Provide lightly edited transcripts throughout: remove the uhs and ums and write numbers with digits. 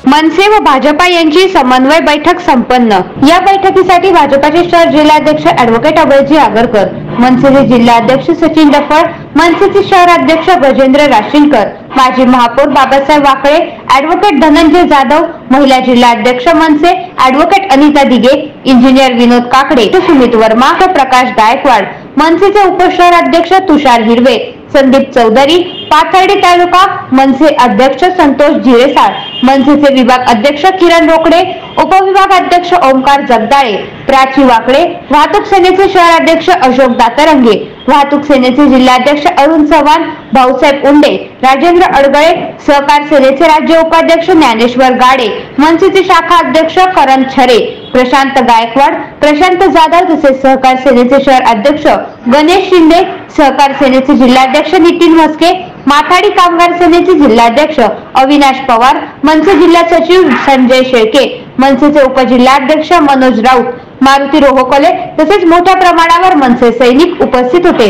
मनसे व भाजपा यांची समन्वय बैठक संपन्न। या बैठकीसाठी भाजपाचे शहर जिल्हाध्यक्ष ॲडव्होकेट अभयजी आगरकर, मनसेचे जिल्हाध्यक्ष सचिन डफळ, मनसेचे शहराध्यक्ष गजेंद्र राशीनकर, माजी महापौर बाबासाहेब वाकळे, ॲडव्होकेट धनंजय जाधव, महिला जिल्हाध्यक्ष मनसे ॲडव्होकेट अनिता दिगे, इंजिनियर विनोद काकडे, सुमित वर्मा, प्रकाश गायकवाड, मनसेचे उपशहराध्यक्ष तुषार हिरवे, संदीप चौधरी, पाथर्डी तालुका मनसे अध्यक्ष संतोष जिरेसाळ, मनसेचे विभाग अध्यक्ष किरण रोकडे, उपविभाग अध्यक्ष ओमकार जगदाळे, प्राची वाकडे, वाहतूक सेनेचे शहराध्यक्ष अशोक दातरंगे, वाहतूक सेनेचे जिल्हाध्यक्ष अरुण चव्हाण, भाऊसाहेब उंडे, राजेंद्र अडगळे, सहकार सेनेचे राज्य उपाध्यक्ष ज्ञानेश्वर गाडे, मनसेचे शाखा अध्यक्ष करण छरे, प्रशांत गायकवाड, प्रशांत जाधव तसेच सहकार सेनेचे शहर अध्यक्ष गणेश शिंदे, सहकार सेनेचे जिल्हाध्यक्ष नितीन मस्के, माथाडी कामगार सेनेचे जिल्हाध्यक्ष अविनाश पवार, मनसे जिल्हा सचिव संजय शेळके, मनसेचे उपजिल्हाध्यक्ष मनोज राऊत, मारुती रोहकोले तसेच मोठ्या प्रमाणावर मनसे सैनिक उपस्थित होते।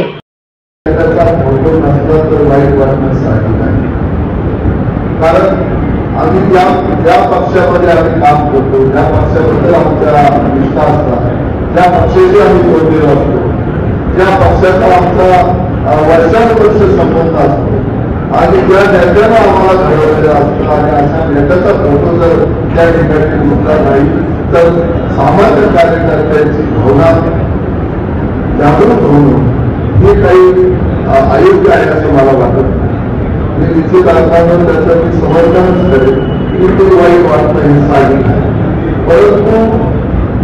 आम्ही ज्या पक्षामध्ये आम्ही काम करतो, ज्या पक्षाबद्दल आमच्या निष्ठा असतात, त्या पक्षाशी आम्ही जोडलेलो असतो, ज्या पक्षाचा आमचा वर्षानुवर्ष संबंध असतो आणि ज्या नेत्यानं आम्हाला घडवलेलं असतं आणि अशा नेत्याचा फोटो जर त्या ठिकाणी दिसला नाही तर सामान्य कार्यकर्त्यांची भावना जागृत होणं हे काही अयोग्य आहे असं मला वाटत नाही। मी निश्चित अर्थानं त्याचं मी समर्थनच करेन की ते वाईट वाटतं हे साहजिक आहे, परंतु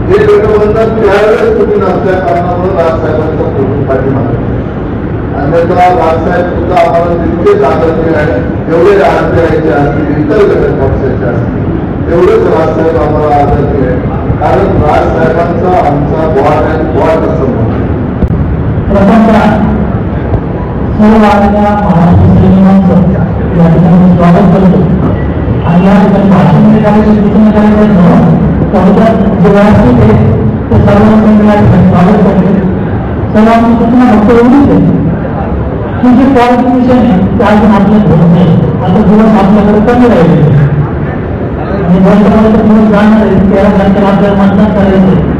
हे गठबंधन त्यावेळेस तुम्ही नसल्या कारणामुळे राजसाहेबांचा फोटो पाठीमागे अन्यथा राजसाहेब सुद्धा आम्हाला तितकेच आदरणीय आहे, जेवढे राजकीय असतील इतर घटक पक्षाचे असतील तेवढेच राजसाहेब आम्हाला आदरणीय आहे, कारण राजसाहेबांचा आमचा बॉन्ड संबंध सर्व आलेल्या महाराष्ट्र सैनिकांचं या ठिकाणी स्वागत करतो आणि या ठिकाणी भाषण देण्याची सूचना करायचं थोडक्यात जे व्यासपीठ आहे ते सर्वांनी या ठिकाणी स्वागत करते। सर्वांची सूचना फक्त एवढीच आहे की जे क्वालिफिकेशन आहे ते अजून आपल्याला होत नाही, आता दिवस आपल्याकडे कमी राहिले आणि वर्तमानाचा दिवस जाणार आहे, 13 तारखेला आपल्याला मतदान करायचं आहे,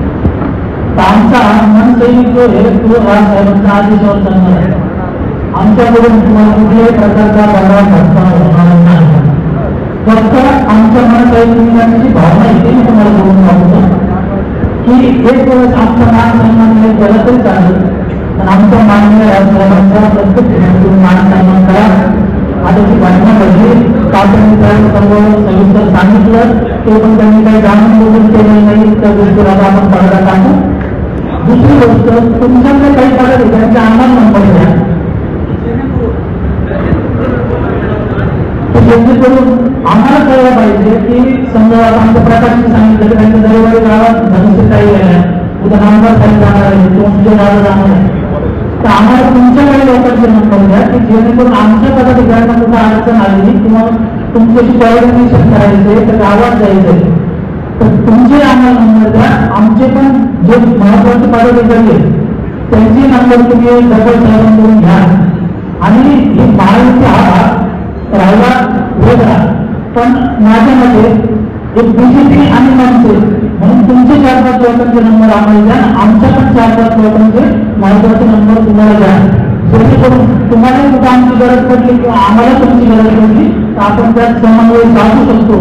तर आमचा मन सैनिक जो आहे तो राजसाहेबांचा आदेशावर चालणार आहे। आमच्याकडून तुम्हाला कुठल्याही प्रकारचा दबाव धक्का होणार नाही, फक्त आमच्या मनात एक भावना येते मी तुम्हाला बोलून सांगतो की एक दिवस आमचा मान सन्मान केला तरी चालेल, पण आमच्या माननीय राजसाहेबांचा प्रत्येक ठिकाणी मान सन्मान करा। आता ती घटना घडली, कापणी सर्व सविस्तर सांगितलं, ते पण त्यांनी काही जाणून बोलून केलेलं नाही, त्या गोष्टीला आपण पडदा टाकू। दुसरी गोष्ट, तुमच्याकडे काही पदाधिकाऱ्यांचे आम्हाला नंबर द्या जेणेकरून आम्हाला कळलं पाहिजे की समजा आमच्या प्रकारची सांगितलं की त्यांच्या दरवारी गावात धनुष्यताई आहे, उद्या नामदार साहेब जाणार आहे, तुमचे दादा जाणार आहे, तर आम्हाला तुमच्या काही लोकांचे नंबर द्या की जेणेकरून आमच्या पदाधिकाऱ्यांना कुठं अडचण आली किंवा तुमच्याशी कोऑर्डिनेशन करायचे तर गावात जायचंय तर तुमचे आम्हाला नंबर द्या। आमचे पण जे महत्वाचे पदाधिकारी त्यांचे नंबर तुम्ही डबल साहेबांकडून घ्या आणि ही महायुती हा राहिला वेगळा, पण माझ्या मते एक बीजेपी आणि मनसे म्हणून तुमचे 4-5 लोकांचे नंबर आम्हाला द्या, आमच्या पण 4-5 लोकांचे महत्वाचे नंबर तुम्हाला द्या, जेणेकरून तुम्हाला कुठं आमची गरज पडली किंवा आम्हाला तुमची गरज पडली तर आपण त्यात समन्वय साधू शकतो,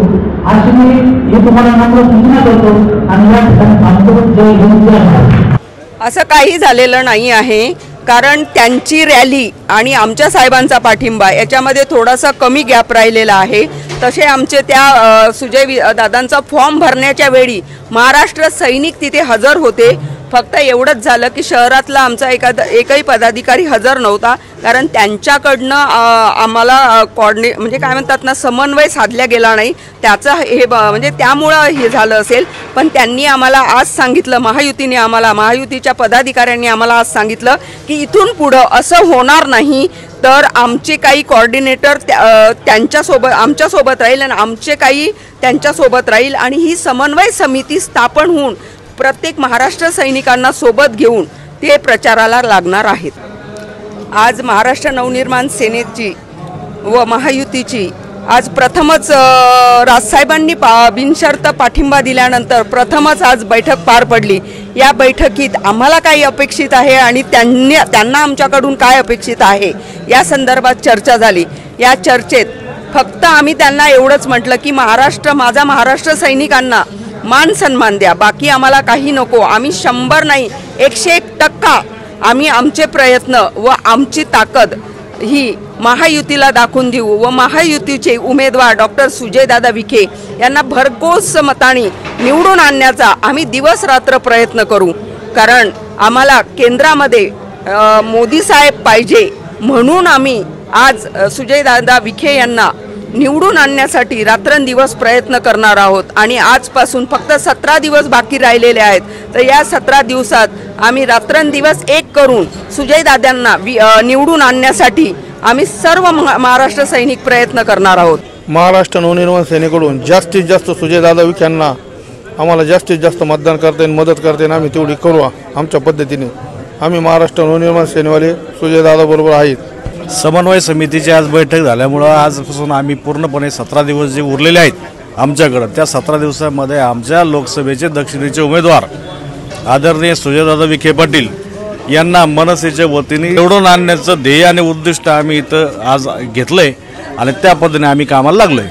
अशी मी हे तुम्हाला नंबर सूचना करतो आणि या ठिकाणी थांबतो। जय हिंद, जय महाराष्ट्र। असं काही झालेलं नाही आहे, कारण त्यांची रॅली आणि आमच्या साहेबांचा पाठिंबा याच्यामध्ये थोडासा कमी गॅप राहिलेला आहे। तसे आमचे त्या सुजय दादांचा फॉर्म भरण्याच्या वेळी महाराष्ट्र सैनिक तिथे हजर होते, फक्त एवढंच झालं की शहरातला आमचा एकही पदाधिकारी हजर नव्हता, कारण त्यांच्याकडनं आम्हाला म्हणजे काय म्हणतात ना समन्वय साधला गेला नाही, त्याचं हे म्हणजे त्यामुळं हे झालं असेल। पण त्यांनी आम्हाला आज सांगितलं, महायुतीच्या पदाधिकाऱ्यांनी आम्हाला आज सांगितलं की इथून पुढं असं होणार नाही, तर आमचे काही कोऑर्डिनेटर आमच्यासोबत राहील आणि आमचे काही त्यांच्यासोबत राहील आणि ही समन्वय समिती स्थापन होऊन प्रत्येक महाराष्ट्र सैनिकांना सोबत घेऊन ते प्रचाराला लागणार आहेत। आज महाराष्ट्र नवनिर्माण सेनेची व महायुतीची आज प्रथमच राजसाहेबांनी बिनशर्त पाठिंबा दिल्यानंतर प्रथमच आज बैठक पार पडली। या बैठकीत आम्हाला काय अपेक्षित आहे आणि त्यांना आमच्याकडून काय अपेक्षित आहे या संदर्भात चर्चा झाली। या चर्चेत फक्त आम्ही त्यांना एवढंच म्हटलं की माझा महाराष्ट्र सैनिकांना मान सन्मान द्या, बाकी आम्हाला काही नको। आम्ही 100 नाही 101% आम्ही आमचे प्रयत्न व आमची ताकद ही महायुतीला दाखवून देऊ व महायुतीचे उमेदवार डॉक्टर सुजयदादा विखे यांना भरघोस मताने निवडून आणण्याचा आम्ही दिवस रात्र प्रयत्न करू। कारण आम्हाला केंद्रामध्ये मोदी साहेब पाहिजे म्हणून आम्ही आज सुजयदादा विखे यांना निवडून आणण्यासाठी रात्रंदिवस प्रयत्न करणार आहोत। आणि आजपासून फक्त 17 दिवस बाकी राहिलेले आहेत, तर या 17 दिवसात आम्ही रात्रंदिवस एक करून सुजयदादांना निवडून आणण्यासाठी आम्ही सर्व महाराष्ट्र सैनिक प्रयत्न करणार आहोत। महाराष्ट्र नवनिर्माण सेनेकडून जास्तीत जास्त सुजयदादा विखे यांना आम्हाला जास्तीत जास्त मतदान करता येईल, मदत करता येईल, आम्ही तेवढी करू आमच्या पद्धतीने। आम्ही महाराष्ट्र नवनिर्माण सेनेवाले सुजयदादा बरोबर आहेत। समन्वय समितीची आज बैठक झाल्यामुळं आजपासून आम्ही पूर्णपणे 17 दिवस जे उरलेले आहेत आमच्याकडं, त्या 17 दिवसामध्ये आमच्या लोकसभेचे दक्षिणेचे उमेदवार आदरणीय सुजयदादा विखे पाटील यांना मनसेच्या वतीने निवडून आणण्याचं ध्येय आणि उद्दिष्ट आम्ही इथं आज घेतलंय आणि त्या पद्धतीने आम्ही कामाला लागलोय।